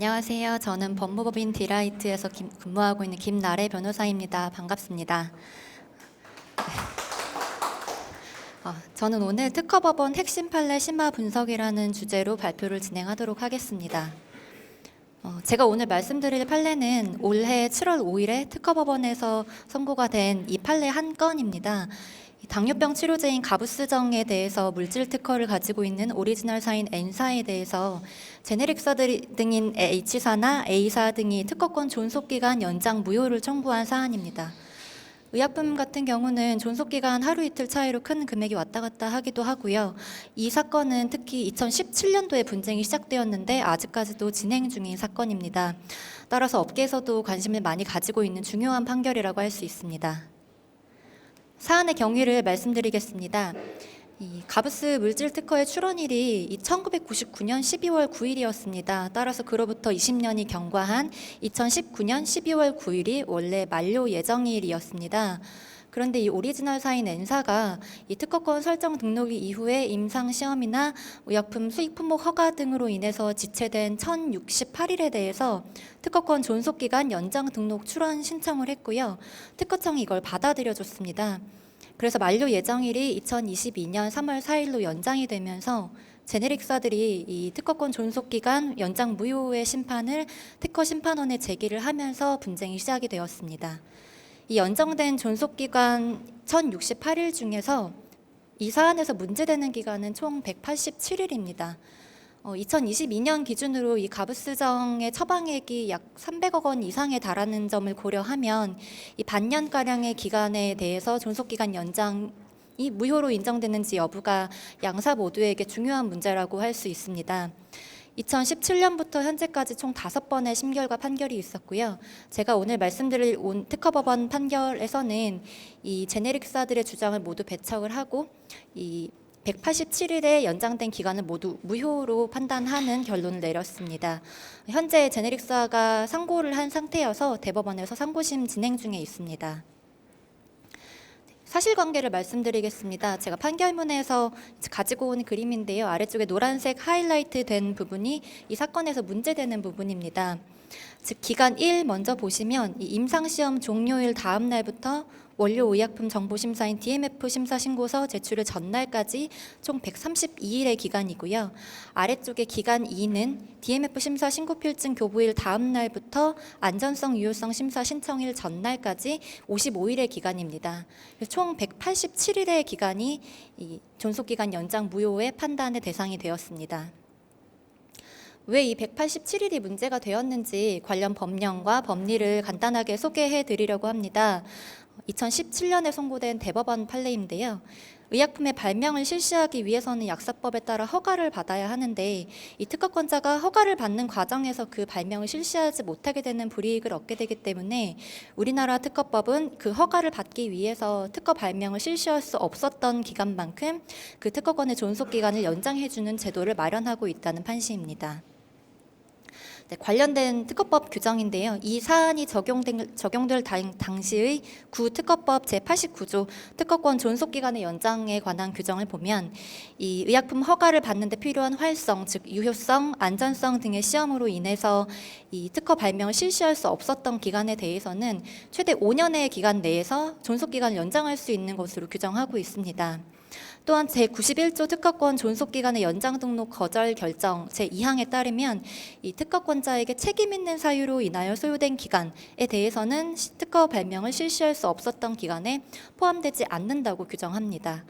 안녕하세요. 저는 법무법인 디라이트에서 근무하고 있는 김나래 변호사입니다. 반갑습니다. 저는 오늘 특허법원 핵심 판례 심화 분석이라는 주제로 발표를 진행하도록 하겠습니다. 제가 오늘 말씀드릴 판례는 올해 7월 5일에 특허법원에서 선고가 된 이 판례 한 건입니다. 당뇨병 치료제인 가부스정에 대해서 물질 특허를 가지고 있는 오리지널사인 N사에 대해서 제네릭사 등인 H사나 A사 등이 특허권 존속기간 연장 무효를 청구한 사안입니다. 의약품 같은 경우는 존속기간 하루 이틀 차이로 큰 금액이 왔다 갔다 하기도 하고요. 이 사건은 특히 2017년도에 분쟁이 시작되었는데 아직까지도 진행 중인 사건입니다. 따라서 업계에서도 관심을 많이 가지고 있는 중요한 판결이라고 할 수 있습니다. 사안의 경위를 말씀드리겠습니다. 이 가부스 물질 특허의 출원일이 1999년 12월 9일이었습니다. 따라서 그로부터 20년이 경과한 2019년 12월 9일이 원래 만료 예정일이었습니다. 그런데 이 오리지널사인 N사가 이 특허권 설정 등록 이후에 임상시험이나 의약품 수입 품목 허가 등으로 인해서 지체된 1068일에 대해서 특허권 존속기간 연장 등록 출원 신청을 했고요. 특허청이 이걸 받아들여줬습니다. 그래서 만료 예정일이 2022년 3월 4일로 연장이 되면서 제네릭사들이 이 특허권 존속기간 연장 무효의 심판을 특허심판원에 제기를 하면서 분쟁이 시작이 되었습니다. 이 연장된 존속기간 1068일 중에서 이 사안에서 문제되는 기간은 총 187일입니다. 2022년 기준으로 이 가부스정의 처방액이 약 300억 원 이상에 달하는 점을 고려하면 이 반년가량의 기간에 대해서 존속기간 연장이 무효로 인정되는지 여부가 양사 모두에게 중요한 문제라고 할 수 있습니다. 2017년부터 현재까지 총 5번의 심결과 판결이 있었고요. 제가 오늘 말씀드릴 특허법원 판결에서는 이 제네릭사들의 주장을 모두 배척을 하고 이 187일에 연장된 기간을 모두 무효로 판단하는 결론을 내렸습니다. 현재 제네릭사가 상고를 한 상태여서 대법원에서 상고심 진행 중에 있습니다. 사실관계를 말씀드리겠습니다. 제가 판결문에서 가지고 온 그림인데요. 아래쪽에 노란색 하이라이트 된 부분이 이 사건에서 문제되는 부분입니다. 즉 기간 1 먼저 보시면 이 임상시험 종료일 다음 날부터 원료 의약품 정보심사인 DMF 심사 신고서 제출일 전날까지 총 132일의 기간이고요. 아래쪽에 기간 2는 DMF 심사 신고필증 교부일 다음 날부터 안전성 유효성 심사 신청일 전날까지 55일의 기간입니다. 총 187일의 기간이 이 존속기간 연장 무효의 판단의 대상이 되었습니다. 왜 이 187일이 문제가 되었는지 관련 법령과 법리를 간단하게 소개해 드리려고 합니다. 2017년에 선고된 대법원 판례인데요. 의약품의 발명을 실시하기 위해서는 약사법에 따라 허가를 받아야 하는데 이 특허권자가 허가를 받는 과정에서 그 발명을 실시하지 못하게 되는 불이익을 얻게 되기 때문에 우리나라 특허법은 그 허가를 받기 위해서 특허 발명을 실시할 수 없었던 기간만큼 그 특허권의 존속기간을 연장해주는 제도를 마련하고 있다는 판시입니다. 관련된 특허법 규정인데요. 이 사안이 적용될 당시의 구특허법 제89조 특허권 존속기간의 연장에 관한 규정을 보면 이 의약품 허가를 받는 데 필요한 활성, 즉 유효성, 안전성 등의 시험으로 인해서 이 특허 발명을 실시할 수 없었던 기간에 대해서는 최대 5년의 기간 내에서 존속기간을 연장할 수 있는 것으로 규정하고 있습니다. 또한 제91조 특허권 존속기간의 연장 등록 거절 결정 제2항에 따르면 이 특허권자에게 책임 있는 사유로 인하여 소요된 기간에 대해서는 특허 발명을 실시할 수 없었던 기간에 포함되지 않는다고 규정합니다.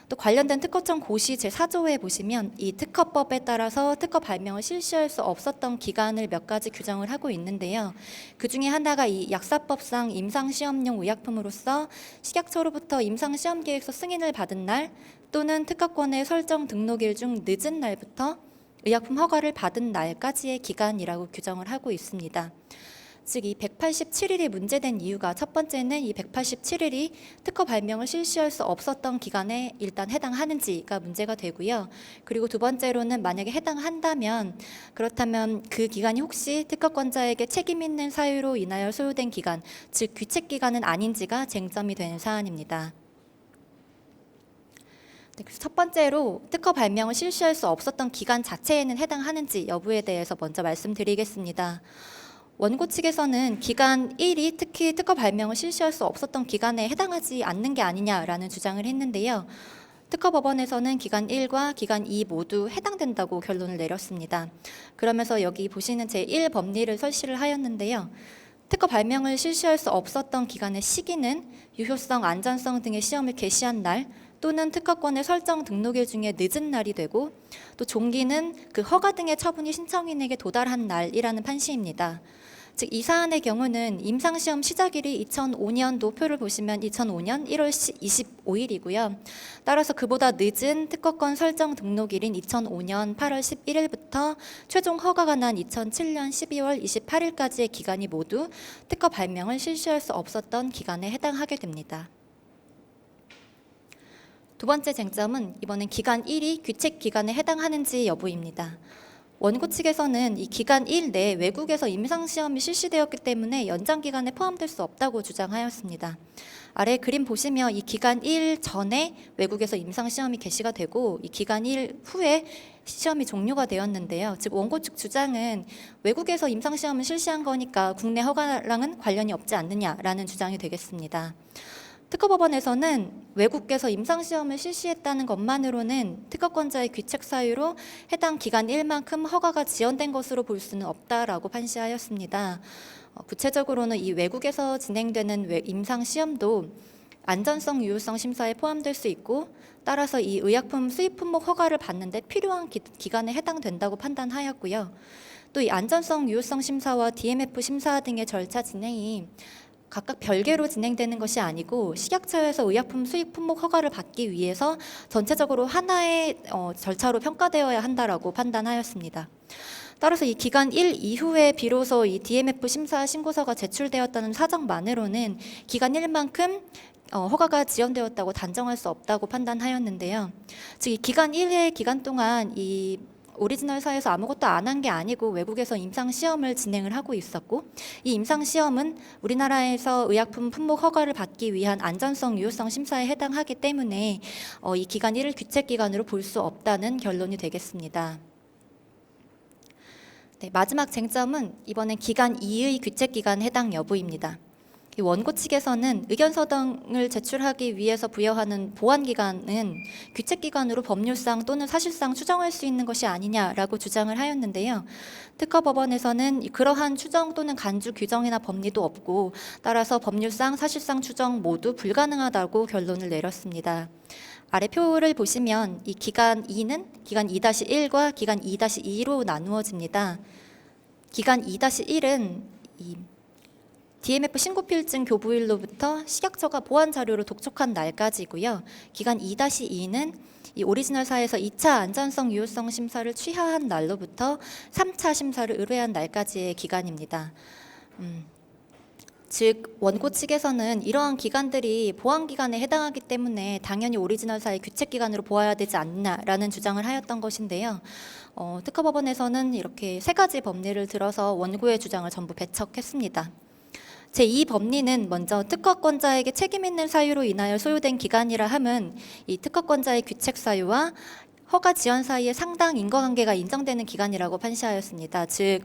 또 관련된 특허청 고시 제4조에 보시면 이 특허법에 따라서 특허 발명을 실시할 수 없었던 기간을 몇 가지 규정을 하고 있는데요. 그 중에 하나가 이 약사법상 임상시험용 의약품으로서 식약처로부터 임상시험계획서 승인을 받은 날 또는 특허권의 설정 등록일 중 늦은 날부터 의약품 허가를 받은 날까지의 기간이라고 규정을 하고 있습니다. 즉 이 187일이 문제된 이유가 첫 번째는 이 187일이 특허 발명을 실시할 수 없었던 기간에 일단 해당하는지가 문제가 되고요. 그리고 두 번째로는 만약에 해당한다면 그렇다면 그 기간이 혹시 특허권자에게 책임 있는 사유로 인하여 소요된 기간, 즉 귀책 기간은 아닌지가 쟁점이 되는 사안입니다. 네, 그래서 첫 번째로 특허 발명을 실시할 수 없었던 기간 자체에는 해당하는지 여부에 대해서 먼저 말씀드리겠습니다. 원고 측에서는 기간 1이 특히 특허 발명을 실시할 수 없었던 기간에 해당하지 않는 게 아니냐라는 주장을 했는데요. 특허법원에서는 기간 1과 기간 2 모두 해당된다고 결론을 내렸습니다. 그러면서 여기 보시는 제1법리를 설치를 하였는데요. 특허 발명을 실시할 수 없었던 기간의 시기는 유효성, 안전성 등의 시험을 개시한 날 또는 특허권의 설정 등록일 중에 늦은 날이 되고 또 종기는 그 허가 등의 처분이 신청인에게 도달한 날이라는 판시입니다. 즉 이 사안의 경우는 임상시험 시작일이 2005년도 표를 보시면 2005년 1월 25일이고요. 따라서 그보다 늦은 특허권 설정 등록일인 2005년 8월 11일부터 최종 허가가 난 2007년 12월 28일까지의 기간이 모두 특허 발명을 실시할 수 없었던 기간에 해당하게 됩니다. 두 번째 쟁점은 이번엔 기간 1이 규책 기간에 해당하는지 여부입니다. 원고 측에서는 이 기간 1 내에 외국에서 임상시험이 실시되었기 때문에 연장 기간에 포함될 수 없다고 주장하였습니다. 아래 그림 보시면 이 기간 1 전에 외국에서 임상시험이 개시가 되고 이 기간 1 후에 시험이 종료가 되었는데요. 즉 원고 측 주장은 외국에서 임상시험을 실시한 거니까 국내 허가랑은 관련이 없지 않느냐라는 주장이 되겠습니다. 특허법원에서는 외국에서 임상시험을 실시했다는 것만으로는 특허권자의 귀책 사유로 해당 기간 1만큼 허가가 지연된 것으로 볼 수는 없다라고 판시하였습니다. 구체적으로는 이 외국에서 진행되는 임상시험도 안전성, 유효성 심사에 포함될 수 있고 따라서 이 의약품 수입 품목 허가를 받는데 필요한 기간에 해당된다고 판단하였고요. 또 이 안전성, 유효성 심사와 DMF 심사 등의 절차 진행이 각각 별개로 진행되는 것이 아니고 식약처에서 의약품 수입 품목 허가를 받기 위해서 전체적으로 하나의 절차로 평가되어야 한다라고 판단하였습니다. 따라서 이 기간 1 이후에 비로소 이 DMF 심사 신고서가 제출되었다는 사정만으로는 기간 1만큼 허가가 지연되었다고 단정할 수 없다고 판단하였는데요. 즉 이 기간 1의 기간 동안 이 오리지널사에서 아무것도 안 한 게 아니고 외국에서 임상시험을 진행을 하고 있었고 이 임상시험은 우리나라에서 의약품 품목 허가를 받기 위한 안전성, 유효성 심사에 해당하기 때문에 이 기간 1을 규책기간으로 볼 수 없다는 결론이 되겠습니다. 네, 마지막 쟁점은 이번엔 기간 2의 규책기간 해당 여부입니다. 이 원고 측에서는 의견서 등을 제출하기 위해서 부여하는 보완기간은 규책기간으로 법률상 또는 사실상 추정할 수 있는 것이 아니냐라고 주장을 하였는데요. 특허법원에서는 그러한 추정 또는 간주 규정이나 법리도 없고 따라서 법률상 사실상 추정 모두 불가능하다고 결론을 내렸습니다. 아래 표를 보시면 이 기간 2는 기간 2-1과 기간 2-2로 나누어집니다. 기간 2-1은 이 DMF 신고필증 교부일로부터 식약처가 보완 자료를 독촉한 날까지고요. 기간 2-2는 이 오리지널사에서 2차 안전성 유효성 심사를 취하한 날로부터 3차 심사를 의뢰한 날까지의 기간입니다. 즉 원고 측에서는 이러한 기간들이 보완 기간에 해당하기 때문에 당연히 오리지널사의 규책 기간으로 보아야 되지 않나라는 주장을 하였던 것인데요. 특허법원에서는 이렇게 세 가지 법리를 들어서 원고의 주장을 전부 배척했습니다. 제2법리는 먼저 특허권자에게 책임 있는 사유로 인하여 소요된 기간이라 함은 이 특허권자의 규책 사유와 허가 지연 사이에 상당 인과관계가 인정되는 기간이라고 판시하였습니다. 즉,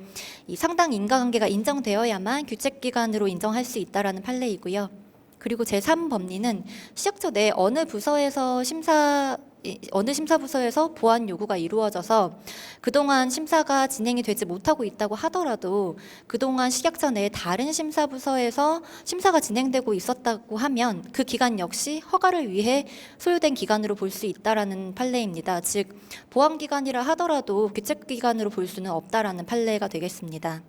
이 상당 인과관계가 인정되어야만 규책 기간으로 인정할 수 있다라는 판례이고요. 그리고 제3법리는 식약처 내 어느 심사부서에서 보완 요구가 이루어져서 그동안 심사가 진행이 되지 못하고 있다고 하더라도 그동안 식약처 내 다른 심사부서에서 심사가 진행되고 있었다고 하면 그 기간 역시 허가를 위해 소요된 기간으로 볼 수 있다라는 판례입니다. 즉 보완 기간이라 하더라도 규책 기간으로 볼 수는 없다라는 판례가 되겠습니다.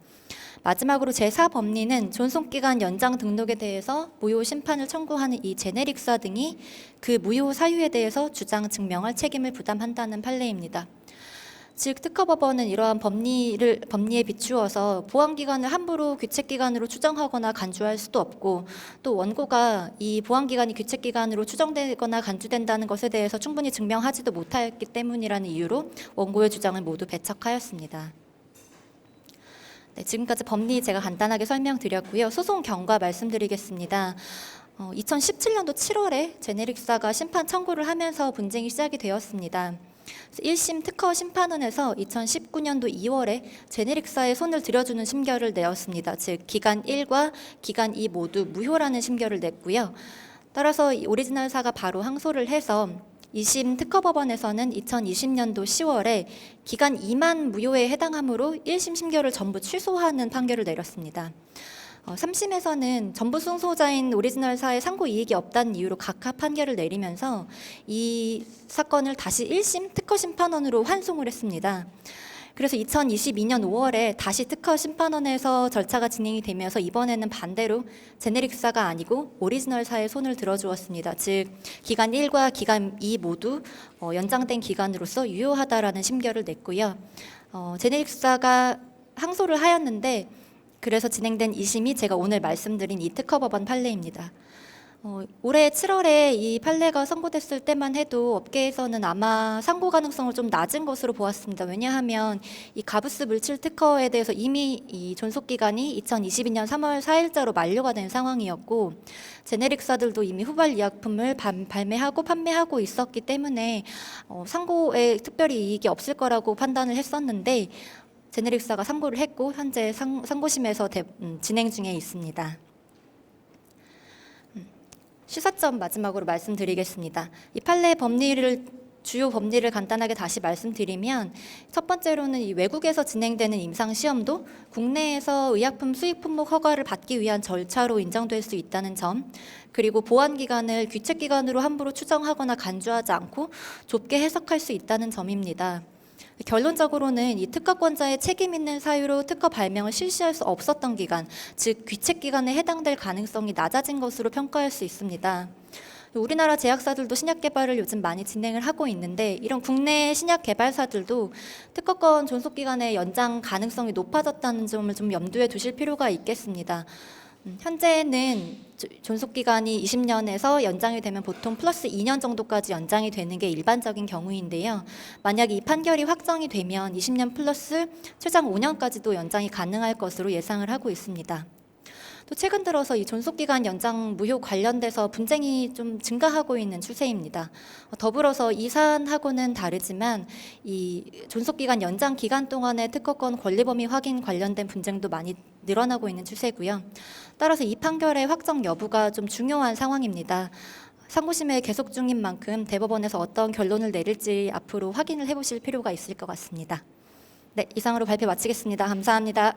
마지막으로 제4법리는 존속기간 연장 등록에 대해서 무효 심판을 청구하는 이 제네릭사 등이 그 무효 사유에 대해서 주장 증명할 책임을 부담한다는 판례입니다. 즉 특허법원은 이러한 법리에 비추어서 보완기간을 함부로 규책기간으로 추정하거나 간주할 수도 없고 또 원고가 이 보완기간이 규책기간으로 추정되거나 간주된다는 것에 대해서 충분히 증명하지도 못하였기 때문이라는 이유로 원고의 주장을 모두 배척하였습니다. 네, 지금까지 법리 제가 간단하게 설명드렸고요. 소송 경과 말씀드리겠습니다. 2017년도 7월에 제네릭사가 심판 청구를 하면서 분쟁이 시작이 되었습니다. 1심 특허 심판원에서 2019년도 2월에 제네릭사의 손을 들여주는 심결을 내었습니다. 즉 기간 1과 기간 2 모두 무효라는 심결을 냈고요. 따라서 오리지널사가 바로 항소를 해서 2심 특허법원에서는 2020년도 10월에 기간 2만 무효에 해당하므로 1심 심결을 전부 취소하는 판결을 내렸습니다. 3심에서는 전부 승소자인 오리지널사의 상고 이익이 없다는 이유로 각하 판결을 내리면서 이 사건을 다시 1심 특허 심판원으로 환송을 했습니다. 그래서 2022년 5월에 다시 특허 심판원에서 절차가 진행이 되면서 이번에는 반대로 제네릭사가 아니고 오리지널사의 손을 들어주었습니다. 즉 기간 1과 기간 2 모두 연장된 기간으로서 유효하다라는 심결을 냈고요. 제네릭사가 항소를 하였는데 그래서 진행된 2심이 제가 오늘 말씀드린 이 특허법원 판례입니다. 올해 7월에 이 판례가 선고됐을 때만 해도 업계에서는 아마 상고 가능성을 좀 낮은 것으로 보았습니다. 왜냐하면 이 가부스 물질 특허에 대해서 이미 이 존속 기간이 2022년 3월 4일자로 만료가 된 상황이었고 제네릭사들도 이미 후발 의약품을 발매하고 판매하고 있었기 때문에 상고에 특별히 이익이 없을 거라고 판단을 했었는데 제네릭사가 상고를 했고 현재 상고심에서 진행 중에 있습니다. 시사점 마지막으로 말씀드리겠습니다. 이 판례 주요 법리를 간단하게 다시 말씀드리면 첫 번째로는 이 외국에서 진행되는 임상 시험도 국내에서 의약품 수입 품목 허가를 받기 위한 절차로 인정될 수 있다는 점, 그리고 보안 기간을 귀책 기간으로 함부로 추정하거나 간주하지 않고 좁게 해석할 수 있다는 점입니다. 결론적으로는 이 특허권자의 책임 있는 사유로 특허 발명을 실시할 수 없었던 기간, 즉 귀책 기간에 해당될 가능성이 낮아진 것으로 평가할 수 있습니다. 우리나라 제약사들도 신약 개발을 요즘 많이 진행을 하고 있는데 이런 국내 신약 개발사들도 특허권 존속 기간의 연장 가능성이 높아졌다는 점을 좀 염두에 두실 필요가 있겠습니다. 현재는 존속 기간이 20년에서 연장이 되면 보통 플러스 2년 정도까지 연장이 되는 게 일반적인 경우인데요. 만약 이 판결이 확정이 되면 20년 플러스 최장 5년까지도 연장이 가능할 것으로 예상을 하고 있습니다. 또 최근 들어서 이 존속 기간 연장 무효 관련돼서 분쟁이 좀 증가하고 있는 추세입니다. 더불어서 이 사안하고는 다르지만 이 존속 기간 연장 기간 동안의 특허권 권리 범위 확인 관련된 분쟁도 많이 늘어나고 있는 추세고요. 따라서 이 판결의 확정 여부가 좀 중요한 상황입니다. 상고심에 계속 중인 만큼 대법원에서 어떤 결론을 내릴지 앞으로 확인을 해보실 필요가 있을 것 같습니다. 네, 이상으로 발표 마치겠습니다. 감사합니다.